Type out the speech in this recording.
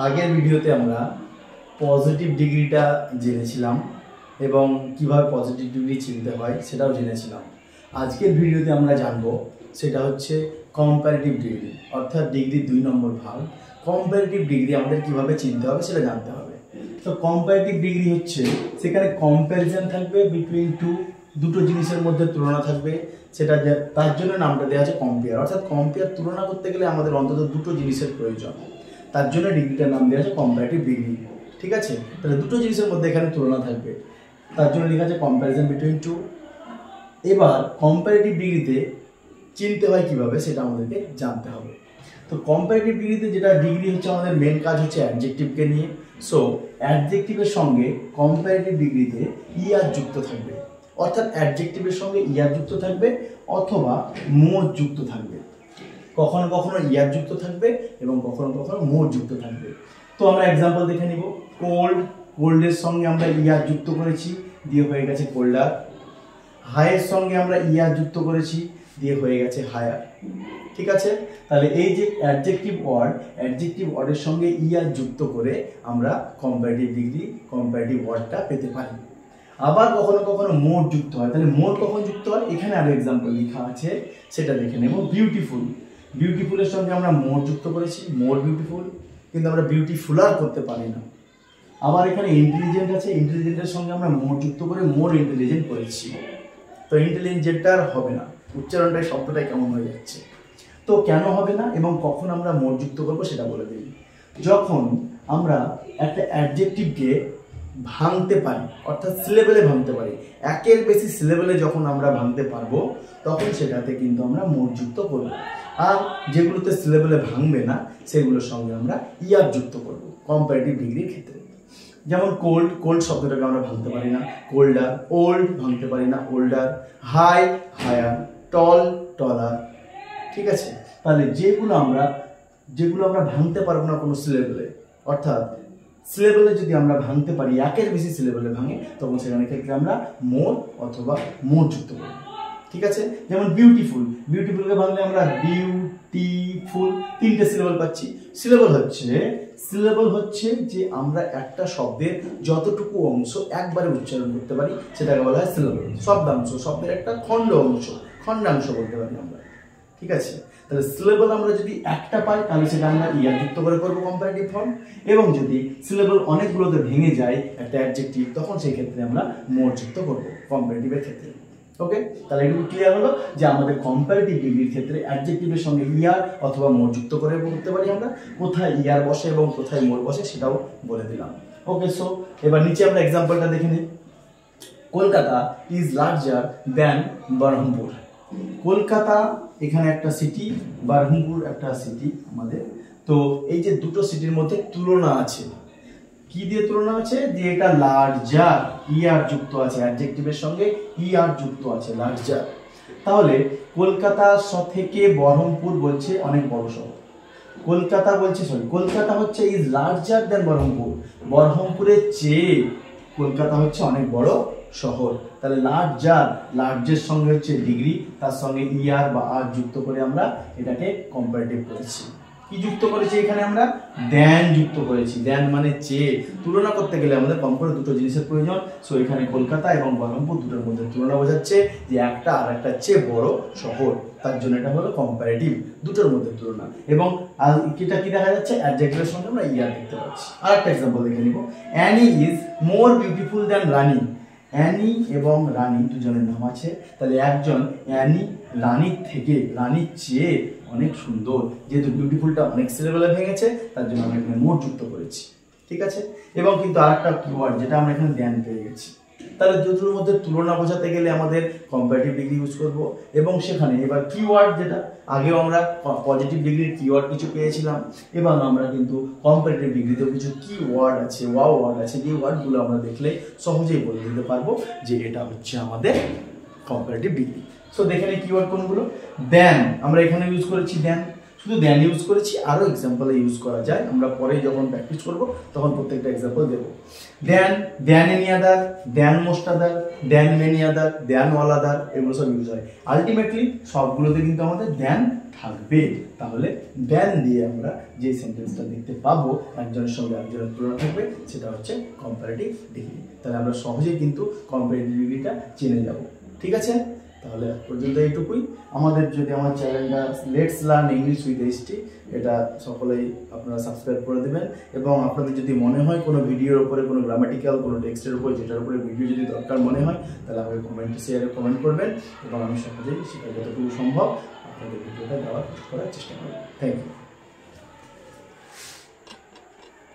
আগের ভিডিওতে আমরা পজিটিভ ডিগ্রিটা জেনেছিলাম এবং কিভাবে পজিটিভ ডিগ্রি চিনতে হয় সেটাও জেনেছিলাম। আজকের ভিডিওতে আমরা জানবো সেটা হচ্ছে কম্পারেটিভ ডিগ্রি, অর্থাৎ ডিগ্রির 2 নম্বর ভাগ। কম্পারেটিভ ডিগ্রি আমাদের কিভাবে চিনতে হবে সেটা জানতে হবে। তো কম্পারেটিভ ডিগ্রি হচ্ছে সেখানে কম্প্যারিজন থাকবে বিটুইন দুটো জিনিসের মধ্যে তুলনা থাকবে, সেটা তার জন্য নামটা দেওয়া আছে কম্পেয়ার। অর্থাৎ কম্পেয়ার তুলনা করতে গেলে আমাদের অন্তত দুটো জিনিসের প্রয়োজন, তার জন্য ডিগ্রিটার নাম দেওয়া আছে কম্পারেটিভ ডিগ্রি। ঠিক আছে, তাহলে দুটো জিনিসের মধ্যে এখানে তুলনা থাকবে, তার জন্য লেখা আছে কম্প্যারিজন বিটুইন টু। এবার কম্পারেটিভ ডিগ্রিতে চিনতে হয় কিভাবে সেটা আমাদেরকে জানতে হবে। তো কম্পারেটিভ ডিগ্রিতে যেটা ডিগ্রি হচ্ছে আমাদের মেন কাজ হচ্ছে অ্যাডজেক্টিভকে নিয়ে। সো অ্যাডজেক্টিভের সঙ্গে কম্পারেটিভ ডিগ্রিতে ইয়ার যুক্ত থাকবে, অর্থাৎ অ্যাডজেক্টিভের সঙ্গে ইয়ার যুক্ত থাকবে অথবা মোর যুক্ত থাকবে। কখনো কখনো ইয়ার যুক্ত থাকবে এবং কখনো কখনো মোর যুক্ত থাকবে। তো আমরা এক্সাম্পল দেখে নিব। কোল্ডের সঙ্গে আমরা ইয়ার যুক্ত করেছি, দিয়ে হয়ে গেছে কোল্ডার। হাইয়ের সঙ্গে আমরা ইয়ার যুক্ত করেছি, দিয়ে হয়ে গেছে হায়ার। ঠিক আছে, তাহলে এই যে অ্যাডজেক্টিভ ওয়ার্ডের সঙ্গে ইয়ার যুক্ত করে আমরা কম্পারেটিভ ডিগ্রি, কম্পারেটিভ ওয়ার্ডটা পেতে পারি। আবার কখনো কখনো মোর যুক্ত হয়। তাহলে মোর কখন যুক্ত হয় এখানে আরো এক্সাম্পল লেখা আছে, সেটা দেখে নেব। বিউটিফুলের সঙ্গে আমরা মোর যুক্ত করেছি, মোর বিউটিফুল, কিন্তু আমরা বিউটিফুলার করতে পারি না। আবার এখানে ইন্টেলিজেন্ট আছে, ইন্টেলিজেন্টের সঙ্গে আমরা মোর যুক্ত করে মোর ইন্টেলিজেন্ট করেছি। তো ইন্টেলিজেন্টটা আর হবে না, উচ্চারণটাই শব্দটাই কেমন হয়ে যাচ্ছে। তো কেন হবে না এবং কখন আমরা মোর যুক্ত করবো সেটা বলে দিই। যখন আমরা একটা অ্যাডজেক্টিভকে ভাঙতে পারি, অর্থাৎ সিলেবেলে ভাঙতে পারি, একের বেশি সিলেবেলে যখন আমরা ভাঙতে পারবো তখন সেটাতে কিন্তু আমরা মোর যুক্ত করবো। আর যেগুলোতে সিলেবেলে ভাঙবে না সেগুলোর সঙ্গে আমরা ইয়ার যুক্ত করবো কম্পারেটিভ ডিগ্রির ক্ষেত্রে। যেমন কোল্ড শব্দটাকে আমরা ভাঙতে পারি না, কোল্ডার। ওল্ড ভাঙতে পারি না, ওল্ডার। High, higher. টলার। ঠিক আছে, তাহলে যেগুলো আমরা ভাঙতে পারবো না কোনো সিলেবেলে, অর্থাৎ সিলেবেলে যদি আমরা ভাঙতে পারি, একের বেশি সিলেবেলে ভাঙে, তখন সেখানে ক্ষেত্রে আমরা মোর অথবা মোর যুক্ত করব। ঠিক আছে, যেমন বিউটিফুলকে ভাঙলে আমরা বিউটিফুল, 3টে সিলেবল পাচ্ছি। সিলেবল হচ্ছে যে আমরা একটা শব্দের যতটুকু অংশ একবারে উচ্চারণ করতে পারি সেটাকে বলা হয় সিলেবল। শব্দাংশ, শব্দের একটা খণ্ডাংশ বলতে পারি আমরা। ঠিক আছে, তাহলে সিলেবল আমরা যদি একটা পাই তাহলে সেটা আমরা ইয়ার যুক্ত করে করবো কম্পারেটিভ ফর্ম, এবং যদি সিলেবল অনেকগুলোতে ভেঙে যায় একটা অ্যাডজেক্টিভ তখন সেই ক্ষেত্রে আমরা মোর যুক্ত করবো কম্পারেটিভের ক্ষেত্রে। ওকে, তাহলে এটুকু ক্লিয়ার হলো যে আমাদের কম্পারেটিভ ডিগ্রির ক্ষেত্রে অ্যাডজেক্টিভের সঙ্গে ইয়ার অথবা মোর যুক্ত করে করতে পারি আমরা। কোথায় ইয়ার বসে এবং কোথায় মোর বসে সেটাও বলে দিলাম। ওকে, সো এবার নিচে আমরা এক্সাম্পলটা দেখে নিই। Kolkata is larger than Baharampur. Kolkata এখানে একটা সিটি, বহরমপুর একটা সিটি আমাদের। তো এই যে দুটো সিটির মধ্যে তুলনা আছে, কি দিয়ে তুলনা আছে? যে এটা লার্জার, ইয়ার যুক্ত আছে, অ্যাডজেক্টিভের সঙ্গে ইয়ার যুক্ত আছে, লার্জার। তাহলে কলকাতা থেকে বহরমপুর বলছে অনেক বড় শহর। কলকাতা হচ্ছে ইজ লার্জার দ্যান বহরমপুর, বহরমপুরের চেয়ে কলকাতা হচ্ছে অনেক বড় শহর। তাহলে লার্জের সঙ্গে হচ্ছে ডিগ্রি, তার সঙ্গে ইয়ার বা আর যুক্ত করে আমরা এটাকে কম্পারেটিভ করেছি। কি যুক্ত করেছি এখানে? আমরা দ্যান যুক্ত করেছি। দ্যান মানে চেয়ে। তুলনা করতে গেলে আমাদের কম করে দুটো জিনিসের প্রয়োজন। সো এখানে কলকাতা এবং বহরমপুর দুটোর মধ্যে তুলনা বোঝাচ্ছে যে একটা আর একটা চেয়ে বড় শহর, তার জন্য এটা হলো কম্পারেটিভ, দুটোর মধ্যে তুলনা। এবং এটা কি দেখা যাচ্ছে? অ্যাডজেক্টিভের সঙ্গে আমরা ইয়ার দেখতে পাচ্ছি। আর একটা এক্সাম্পল দেখে নিব। Annie is more beautiful than Rani. Annie এবং রানী দুজনের নাম আছে, তাহলে একজন অ্যানি রানীর চেয়ে অনেক সুন্দর। যেহেতু বিউটিফুলটা অনেক সিলেবেলে ভেঙেছে তার জন্য আমরা এখানে মোর যুক্ত করেছি। ঠিক আছে, এবং কিন্তু আরেকটা কিওয়ার্ড যেটা আমরা এখানে দ্যান পেয়ে গেছি। তাহলে দুটোর মধ্যে তুলনা বোঝাতে গেলে আমাদের কম্পারেটিভ ডিগ্রি ইউজ করব। এবং সেখানে এবার কিওয়ার্ড, যেটা আগেও আমরা পজিটিভ ডিগ্রির কিওয়ার্ড কিছু পেয়েছিলাম, এবং আমরা কিন্তু কম্পারেটিভ ডিগ্রিতেও কিছু কিওয়ার্ড আছে, ওয়ার্ড আছে, যে ওয়ার্ডগুলো আমরা দেখলে সহজেই বলে দিতে পারবো যে এটা হচ্ছে আমাদের কম্পারেটিভ ডিগ্রি। সো দেখে নিই কিওয়ার্ড কোনগুলো। দেন আমরা এখানে ইউজ করেছি দেন। শুধু দ্যান ইউজ করেছি, আরও এক্সাম্পলে ইউজ করা যায়, আমরা পরে যখন প্র্যাকটিস করব তখন প্রত্যেকটা এক্সাম্পল দেবো। Than, than any other, than most other, than many other, than all other, এগুলো সব ইউজ হয়। আলটিমেটলি সবগুলোতে কিন্তু আমাদের দ্যান থাকবে। তাহলে দ্যান দিয়ে আমরা যে সেন্টেন্সটা দেখতে পাবো একজনের সঙ্গে একজনের তুলনা থাকবে, সেটা হচ্ছে কম্পারেটিভ ডিগ্রি। তাহলে আমরা সহজেই কিন্তু কম্পারেটিভ ডিগ্রিটা চিনে যাব। ঠিক আছে, তাহলে পর্যন্ত এইটুকুই। আমাদের যদি আমার চ্যানেলটা let's learn English with ST, এটা সকলেই আপনারা সাবস্ক্রাইব করে দেবেন। এবং আপনাদের যদি মনে হয় কোনো ভিডিওর উপরে, কোনো গ্রামাটিক্যাল, কোনো টেক্সটের উপরে, যেটার উপরে ভিডিও যদি দরকার মনে হয়, তাহলে আমাকে শেয়ারে কমেন্ট করবেন এবং আমি সহজেই সেটা যতটুকু সম্ভব আপনাদের ভিডিওটা দেওয়ার করার চেষ্টা করব। Thank you.